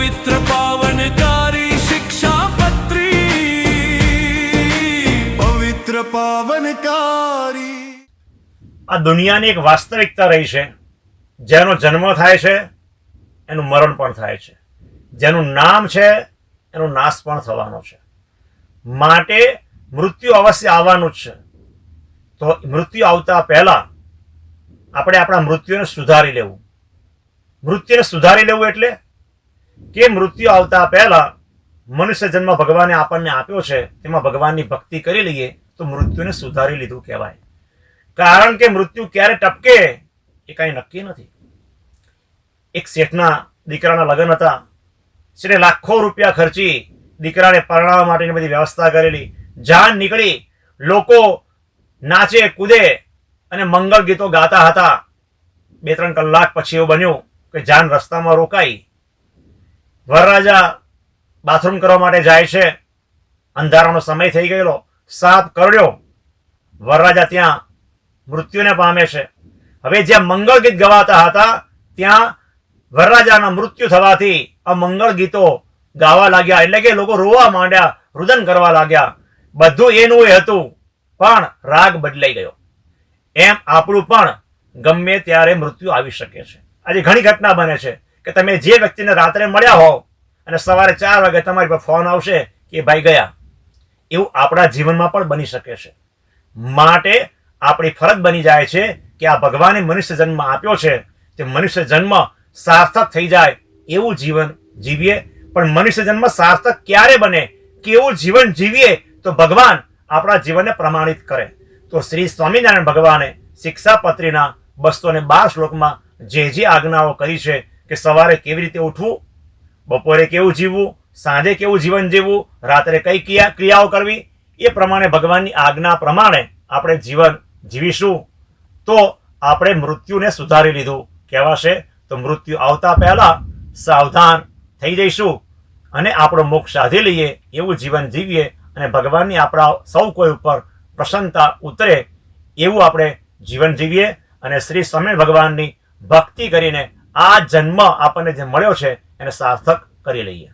पवित्र पावनकारी शिक्षापत्री, पवित्र पावनकारी। આ દુનિયાની એક વાસ્તવિકતા રહી છે, જેનો જન્મ થાય છે એનું મરણ પણ થાય છે, જેનું નામ છે એનો નાશ પણ થવાનો છે, માટે મૃત્યુ અવશ્ય આવવાનું જ છે। તો મૃત્યુ આવતા પહેલા આપણે આપણા મૃત્યુને સુધારી લેવું। મૃત્યુને સુધારી લેવું એટલે કે મૃત્યુ આવતા પહેલા મનુષ્ય જન્મ ભગવાને આપણને આપ્યો છે, તેમાં ભગવાનની ભક્તિ કરી લઈએ તો મૃત્યુને સુધારી લીધું કહેવાય। કારણ કે મૃત્યુ ક્યારે ટપકે એ કઈ નક્કી નથી। એક શેઠના દીકરાના લગ્ન હતા। શેઠે લાખો રૂપિયા ખર્ચી દીકરાને પરણાવવા માટેની બધી વ્યવસ્થા કરેલી। જાન નીકળી, લોકો નાચે કૂદે અને મંગળ ગીતો ગાતા હતા। 2-3 કલાક પછી એવું બન્યું કે જાન રસ્તામાં રોકાઈ। વરરાજા બાથરૂમ કરવા માટે જાય છે। અંધારાનો સમય થઈ ગયેલો, સાપ કરડ્યો, વરરાજા ત્યાં મૃત્યુને પામે છે। હવે જ્યાં મંગળ ગીત ગવાતા હતા ત્યાં વરરાજાના મૃત્યુ થવાથી આ મંગળ ગીતો ગાવા લાગ્યા, એટલે કે લોકો રોવા માંડ્યા, રુદન કરવા લાગ્યા। બધું એનું એ હતું, પણ રાગ બદલાઈ ગયો। એમ આપણું પણ ગમે ત્યારે મૃત્યુ આવી શકે છે। આજે ઘણી ઘટના બને છે કે તમે જે વ્યક્તિને રાત્રે મળ્યા હોવ અને સવારે 4 વાગે તમારી પર ફોન આવશે કે ભાઈ ગયા। એવું આપણા જીવનમાં પણ બની શકે છે। માટે આપણી ફરજ બની જાય છે કે આ ભગવાને મનુષ્ય જન્મ આપ્યો છે તે મનુષ્ય જન્મ સાર્થક થઈ જાય એવું જીવન જીવીએ। પણ મનુષ્ય જન્મ સાર્થક ક્યારે બને, કેવું જીવન જીવીએ તો ભગવાન આપણા જીવનને પ્રમાણિત કરે। તો શ્રી સ્વામિનારાયણ ભગવાને શિક્ષાપત્રીના 212 શ્લોકમાં જે આજ્ઞાઓ કરી છે કે સવારે કેવી રીતે ઉઠવું, બપોરે કેવું જીવવું, સાંજે કેવું જીવન જીવવું, રાત્રે કઈ ક્રિયાઓ કરવી, એ પ્રમાણે ભગવાનની આજ્ઞા પ્રમાણે આપણે જીવન જીવીશું તો આપણે મૃત્યુને સુધારી લીધું કહેવાશે। તો મૃત્યુ આવતા પહેલા સાવધાન થઈ જઈશું અને આપણો મોક્ષ સાધી લઈએ એવું જીવન જીવીએ અને ભગવાનની આપણા સૌ કોઈ ઉપર પ્રસન્નતા ઉતરે એવું આપણે જીવન જીવીએ અને શ્રી સ્વામિનારાયણ ભગવાનની ભક્તિ કરીને આ જન્મ આપણને જે મળ્યો છે એને સાર્થક કરી લઈએ।